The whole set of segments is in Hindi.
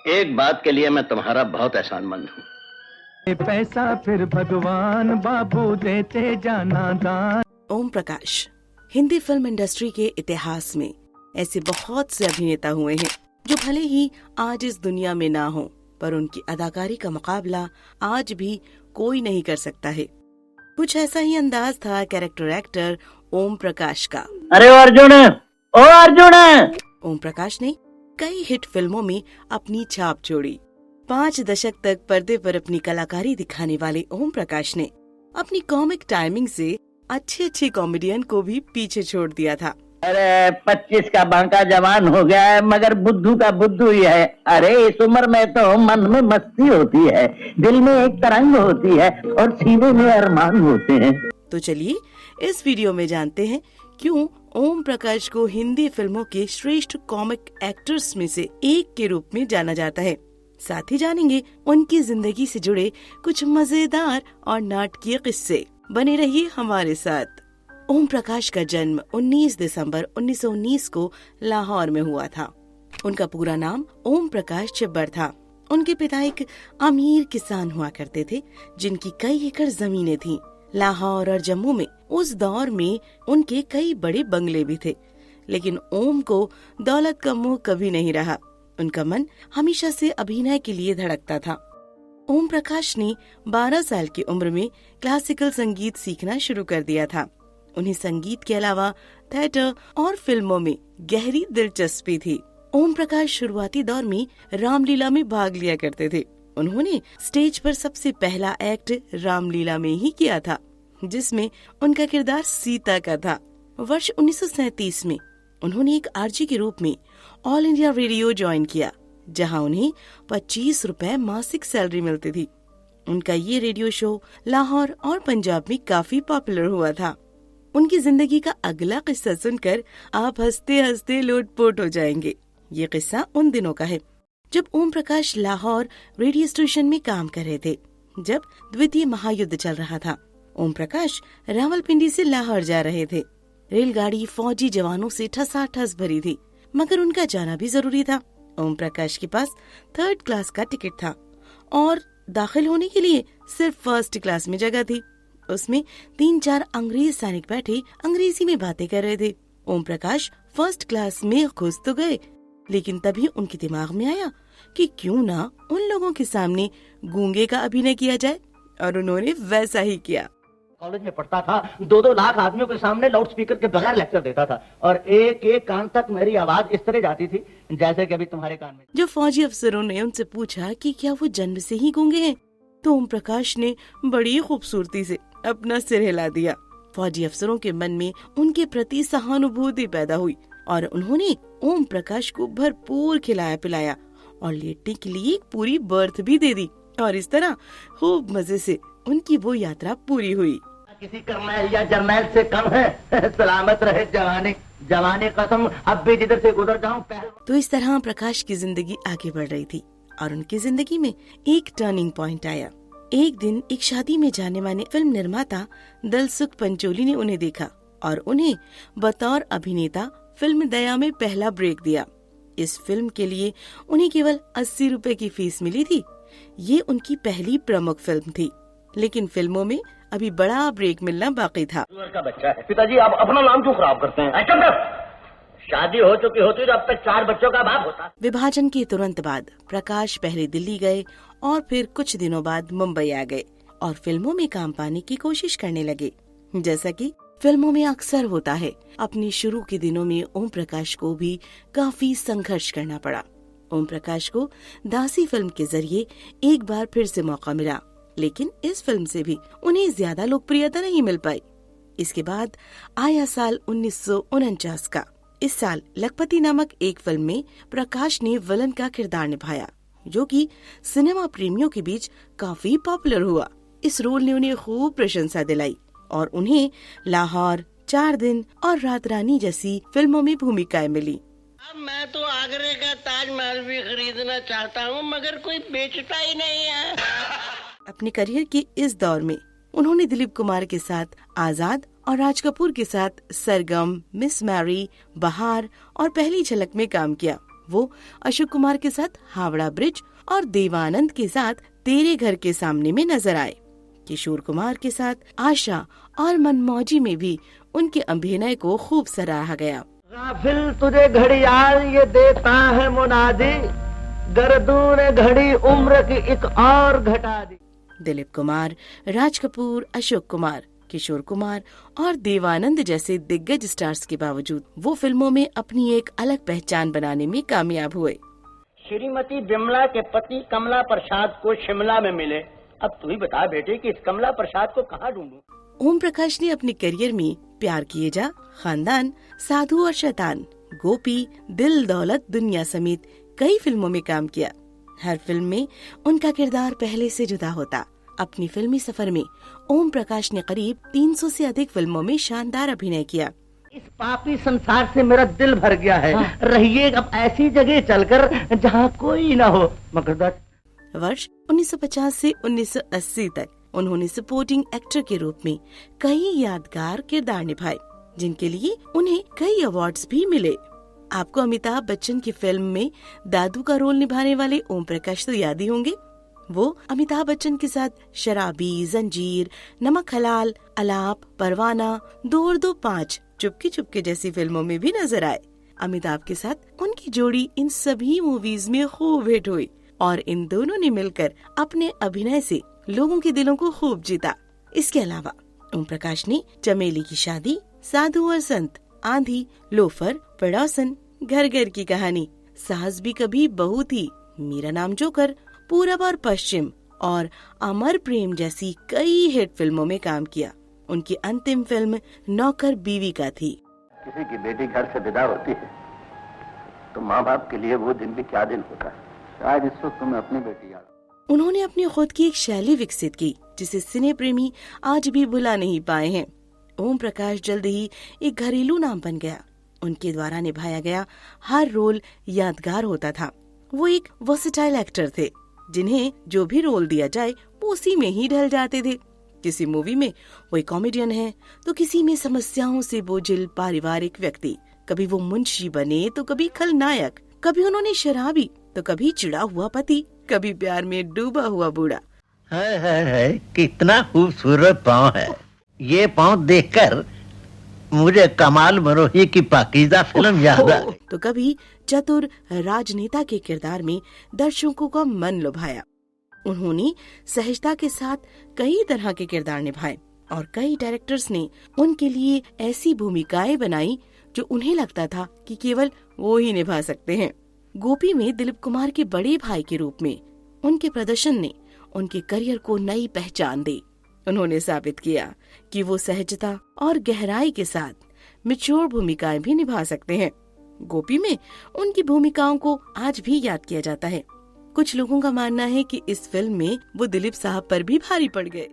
एक बात के लिए मैं तुम्हारा बहुत एहसानमंद हूँ। पैसा फिर भगवान बाबू देते जाना दान। ओम प्रकाश हिंदी फिल्म इंडस्ट्री के इतिहास में ऐसे बहुत से अभिनेता हुए हैं जो भले ही आज इस दुनिया में ना हो, पर उनकी अदाकारी का मुकाबला आज भी कोई नहीं कर सकता है। कुछ ऐसा ही अंदाज था कैरेक्टर एक्टर ओम प्रकाश का। अरे अर्जुन, ओ अर्जुन! ओम प्रकाश ने कई हिट फिल्मों में अपनी छाप छोड़ी। 5 दशक तक पर्दे पर अपनी कलाकारी दिखाने वाले ओम प्रकाश ने अपनी कॉमिक टाइमिंग से अच्छे कॉमेडियन को भी पीछे छोड़ दिया था। अरे 25 का बांका जवान हो गया है, मगर बुद्धू का बुद्धू ही है। अरे इस उम्र में तो मन में मस्ती होती है, दिल में एक तरंग होती है और सीने में अरमान होते हैं। तो चलिए इस वीडियो में जानते हैं क्यों ओम प्रकाश को हिंदी फिल्मों के श्रेष्ठ कॉमिक एक्टर्स में से एक के रूप में जाना जाता है। साथ ही जानेंगे उनकी जिंदगी से जुड़े कुछ मजेदार और नाटकीय किस्से। बने रहिए हमारे साथ। ओम प्रकाश का जन्म 19 दिसंबर 1919 को लाहौर में हुआ था। उनका पूरा नाम ओम प्रकाश चब्बर था। उनके पिता एक अमीर किसान हुआ करते थे जिनकी कई एकड़ जमीनें थीं। लाहौर और जम्मू में उस दौर में उनके कई बड़े बंगले भी थे, लेकिन ओम को दौलत का मोह कभी नहीं रहा। उनका मन हमेशा से अभिनय के लिए धड़कता था। ओम प्रकाश ने 12 साल की उम्र में क्लासिकल संगीत सीखना शुरू कर दिया था। उन्हें संगीत के अलावा थिएटर और फिल्मों में गहरी दिलचस्पी थी। ओम प्रकाश शुरुआती दौर में रामलीला में भाग लिया करते थे। उन्होंने स्टेज पर सबसे पहला एक्ट रामलीला में ही किया था, जिसमें उनका किरदार सीता का था। वर्ष 1937 में उन्होंने एक आरजे के रूप में ऑल इंडिया रेडियो ज्वाइन किया, जहां उन्हें 25 रुपए मासिक सैलरी मिलती थी। उनका ये रेडियो शो लाहौर और पंजाब में काफी पॉपुलर हुआ था। उनकी जिंदगी का अगला किस्सा सुनकर आप हंसते हंसते लोटपोट हो जाएंगे। ये किस्सा उन दिनों का है जब ओम प्रकाश लाहौर रेडियो स्टेशन में काम कर रहे थे, जब द्वितीय महायुद्ध चल रहा था। ओम प्रकाश रावलपिंडी से लाहौर जा रहे थे। रेलगाड़ी फौजी जवानों से ठसाठस भरी थी, मगर उनका जाना भी जरूरी था। ओम प्रकाश के पास 3rd क्लास का टिकट था और दाखिल होने के लिए सिर्फ 1st क्लास में जगह थी। उसमें 3-4 अंग्रेज सैनिक बैठे अंग्रेजी में बातें कर रहे थे। ओम प्रकाश 1st क्लास में घुस तो गए, लेकिन तभी उनके दिमाग में आया कि क्यों ना उन लोगों के सामने गूंगे का अभिनय किया जाए, और उन्होंने वैसा ही किया। कॉलेज में पढ़ता था, 2-2 लाख आदमियों के सामने लाउड स्पीकर के बगैर लेक्चर देता था और एक कान तक मेरी आवाज इस तरह जाती थी जैसे कि अभी तुम्हारे कान में। जब फौजी अफसरों ने उनसे पूछा कि क्या वो जन्म से ही गूंगे हैं, तो ओम प्रकाश ने बड़ी खूबसूरती से अपना सिर हिला दिया। फौजी अफसरों के मन में उनके प्रति सहानुभूति पैदा हुई और उन्होंने ओम प्रकाश को भरपूर खिलाया पिलाया और लेटने के लिए एक पूरी बर्थ भी दे दी, और इस तरह खूब मजे से उनकी वो यात्रा पूरी हुई। किसी कर्नल या जर्नैल से कम है। सलामत रहे जवानी, जवानी कसम अब भी जिधर से गुजर जाऊं पहले। तो इस तरह प्रकाश की जिंदगी आगे बढ़ रही थी और उनकी जिंदगी में एक टर्निंग पॉइंट आया। एक दिन एक शादी में जाने माने फिल्म निर्माता दलसुख पंचोली ने उन्हें देखा और उन्हें बतौर अभिनेता फिल्म दया में पहला ब्रेक दिया। इस फिल्म के लिए उन्हें केवल 80 रुपए की फीस मिली थी। ये उनकी पहली प्रमुख फिल्म थी, लेकिन फिल्मों में अभी बड़ा ब्रेक मिलना बाकी था। का बच्चा है पिताजी, आप अपना नाम क्यों खराब करते हैं? शादी हो चुकी होती तो अब तक 4 बच्चों का बाप होता। विभाजन के तुरंत बाद प्रकाश पहले दिल्ली गए और फिर कुछ दिनों बाद मुंबई आ गए और फिल्मों में काम पाने की कोशिश करने लगे। जैसा कि फिल्मों में अक्सर होता है, अपनी शुरू के दिनों में ओम प्रकाश को भी काफी संघर्ष करना पड़ा। ओम प्रकाश को दासी फिल्म के जरिए एक बार फिर से मौका मिला, लेकिन इस फिल्म से भी उन्हें ज्यादा लोकप्रियता नहीं मिल पाई। इसके बाद आया साल 1949 का। इस साल लखपति नामक एक फिल्म में प्रकाश ने विलन का किरदार निभाया, जो कि सिनेमा प्रेमियों के बीच काफी पॉपुलर हुआ। इस रोल ने उन्हें खूब प्रशंसा दिलाई और उन्हें लाहौर, 4 दिन और रात रानी जैसी फिल्मों में भूमिकाएं मिली। अब मैं तो आगरे का ताजमहल भी खरीदना चाहता हूँ, मगर कोई बेचता ही नहीं है। अपने करियर के इस दौर में उन्होंने दिलीप कुमार के साथ आजाद और राज कपूर के साथ सरगम, मिस मैरी, बहार और पहली झलक में काम किया। वो अशोक कुमार के साथ हावड़ा ब्रिज और देवानंद के साथ तेरे घर के सामने में नजर आए। किशोर कुमार के साथ आशा और मनमौजी में भी उनके अभिनय को खूब सराहा गया। गाफिल तुझे घड़ियाल ये देता है मुनादी, गर्दून घड़ी उम्र की एक और घटा दी। दिलीप कुमार, राज कपूर, अशोक कुमार, किशोर कुमार और देवानंद जैसे दिग्गज स्टार्स के बावजूद वो फिल्मों में अपनी एक अलग पहचान बनाने में कामयाब हुए। श्रीमती बिमला के पति कमला प्रसाद को शिमला में मिले। अब तू ही बता बेटे कि इस कमला प्रसाद को कहाँ ढूंढूं? ओम प्रकाश ने अपने करियर में प्यार किए जा, खानदान, साधु और शैतान, गोपी, दिल दौलत दुनिया समेत कई फिल्मों में काम किया। हर फिल्म में उनका किरदार पहले से जुदा होता। अपनी फिल्मी सफर में ओम प्रकाश ने करीब 300 से अधिक फिल्मों में शानदार अभिनय किया। इस पापी संसार से मेरा दिल भर गया है। रहिए अब ऐसी जगह चलकर जहाँ कोई न हो। मगरदास वर्ष 1950 से 1980 तक उन्होंने सपोर्टिंग एक्टर के रूप में कई यादगार किरदार निभाए, जिनके लिए उन्हें कई अवार्ड्स भी मिले। आपको अमिताभ बच्चन की फिल्म में दादू का रोल निभाने वाले ओम प्रकाश तो याद ही होंगे। वो अमिताभ बच्चन के साथ शराबी, जंजीर, नमक हलाल, अलाप, परवाना, 2 और 2 5, चुपके चुपके जैसी फिल्मों में भी नजर आए। अमिताभ के साथ उनकी जोड़ी इन सभी मूवीज में खूब हिट हुई और इन दोनों ने मिलकर अपने अभिनय से लोगों के दिलों को खूब जीता। इसके अलावा ओम प्रकाश ने चमेली की शादी, साधु और संत, आंधी, लोफर, पड़ोसन, घर घर की कहानी, साहस भी कभी बहू थी, मेरा नाम जोकर, पूरब और पश्चिम और अमर प्रेम जैसी कई हिट फिल्मों में काम किया। उनकी अंतिम फिल्म नौकर बीवी का थी। किसी की बेटी घर से विदा होती है तो माँ बाप के लिए वो दिन भी क्या दिन होता है। शायद इस वक्त तुम्हें अपनी बेटी याद। उन्होंने अपनी खुद की एक शैली विकसित की जिसे सिने प्रेमी आज भी भुला नहीं पाए हैं। ओम प्रकाश जल्द ही एक घरेलू नाम बन गया। उनके द्वारा निभाया गया हर रोल यादगार होता था। वो एक वर्सेटाइल एक्टर थे, जिन्हें जो भी रोल दिया जाए वो उसी में ही ढल जाते थे। किसी मूवी में वो एक कॉमेडियन है तो किसी में समस्याओं से बोझिल पारिवारिक व्यक्ति, कभी वो मुंशी बने तो कभी खलनायक, कभी उन्होंने शराबी तो कभी चिड़ा हुआ पति, कभी प्यार में डूबा हुआ बूढ़ा। है कितना खूबसूरत पाँव है। ये पाँव देखकर मुझे कमाल मरोही की पाकीज़ा फिल्म याद आ गई। तो कभी चतुर राजनेता के किरदार में दर्शकों का मन लुभाया। उन्होंने सहजता के साथ कई तरह के किरदार निभाए और कई डायरेक्टर्स ने उनके लिए ऐसी भूमिकाएं बनाई जो उन्हें लगता था कि केवल वो ही निभा सकते हैं। गोपी में दिलीप कुमार के बड़े भाई के रूप में उनके प्रदर्शन ने उनके करियर को नई पहचान दी। उन्होंने साबित किया कि वो सहजता और गहराई के साथ मैच्योर भूमिकाएं भी निभा सकते हैं। गोपी में उनकी भूमिकाओं को आज भी याद किया जाता है। कुछ लोगों का मानना है कि इस फिल्म में वो दिलीप साहब पर भी भारी पड़ गए।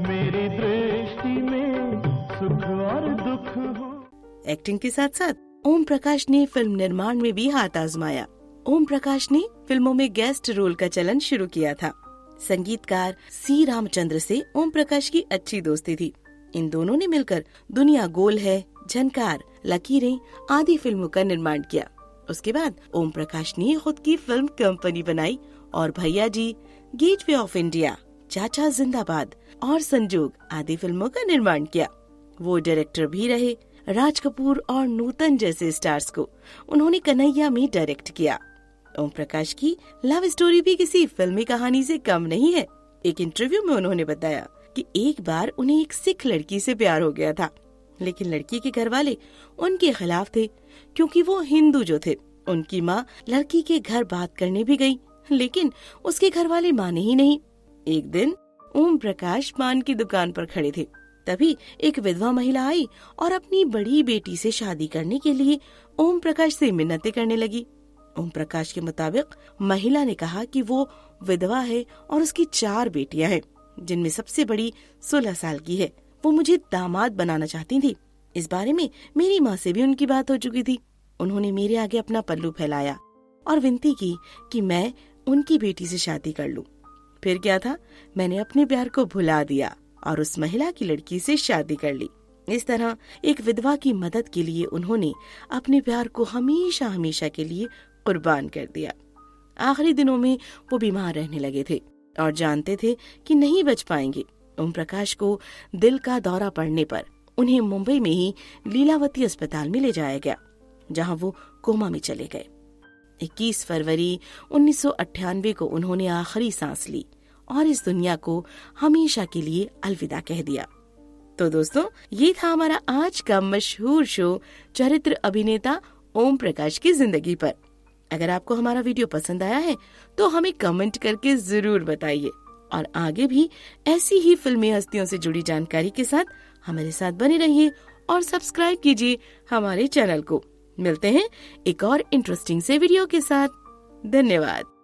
मेरी दृष्टि में सुख और दुख हो। एक्टिंग के साथ साथ ओम प्रकाश ने फिल्म निर्माण में भी हाथ आजमाया। ओम प्रकाश ने फिल्मों में गेस्ट रोल का चलन शुरू किया था। संगीतकार सी रामचंद्र से ओम प्रकाश की अच्छी दोस्ती थी। इन दोनों ने मिलकर दुनिया गोल है, झनकार, लकीरें आदि फिल्मों का निर्माण किया। उसके बाद ओम प्रकाश ने खुद की फिल्म कंपनी बनाई और भैया जी, गेटवे ऑफ इंडिया, चाचा जिंदाबाद और संजोग आदि फिल्मों का निर्माण किया। वो डायरेक्टर भी रहे। राज कपूर और नूतन जैसे स्टार्स को उन्होंने कन्हैया में डायरेक्ट किया। ओम प्रकाश की लव स्टोरी भी किसी फिल्मी कहानी से कम नहीं है। एक इंटरव्यू में उन्होंने बताया कि एक बार उन्हें एक सिख लड़की से प्यार हो गया था, लेकिन लड़की के घर वाले उनके खिलाफ थे क्योंकि वो हिंदू जो थे। उनकी माँ लड़की के घर बात करने भी गई, लेकिन उसके घर वाले माने ही नहीं। एक दिन ओम प्रकाश पान की दुकान पर खड़े थे, तभी एक विधवा महिला आई और अपनी बड़ी बेटी से शादी करने के लिए ओम प्रकाश से मिन्नतें करने लगी। ओम प्रकाश के मुताबिक महिला ने कहा कि वो विधवा है और उसकी 4 बेटियां हैं, जिनमें सबसे बड़ी 16 साल की है। वो मुझे दामाद बनाना चाहती थी। इस बारे में मेरी माँ से भी उनकी बात हो चुकी थी। उन्होंने मेरे आगे अपना पल्लू फैलाया और विनती की कि मैं उनकी बेटी से शादी कर लूं। फिर क्या था, मैंने अपने प्यार को भुला दिया और उस महिला की लड़की से शादी कर ली। इस तरह एक विधवा की मदद के लिए उन्होंने अपने प्यार को हमेशा हमेशा के लिए कुर्बान कर दिया। आखिरी दिनों में वो बीमार रहने लगे थे और जानते थे कि नहीं बच पाएंगे। ओम प्रकाश को दिल का दौरा पड़ने पर उन्हें मुंबई में ही लीलावती अस्पताल में ले जाया गया, जहां वो कोमा में चले गए। 21 फरवरी 1998 को उन्होंने आखिरी सांस ली और इस दुनिया को हमेशा के लिए अलविदा कह दिया। तो दोस्तों, ये था हमारा आज का मशहूर शो चरित्र अभिनेता ओम प्रकाश की जिंदगी पर। अगर आपको हमारा वीडियो पसंद आया है तो हमें कमेंट करके जरूर बताइए और आगे भी ऐसी ही फिल्मी हस्तियों से जुड़ी जानकारी के साथ हमारे साथ बने रहिए और सब्सक्राइब कीजिए हमारे चैनल को। मिलते हैं एक और इंटरेस्टिंग से वीडियो के साथ। धन्यवाद।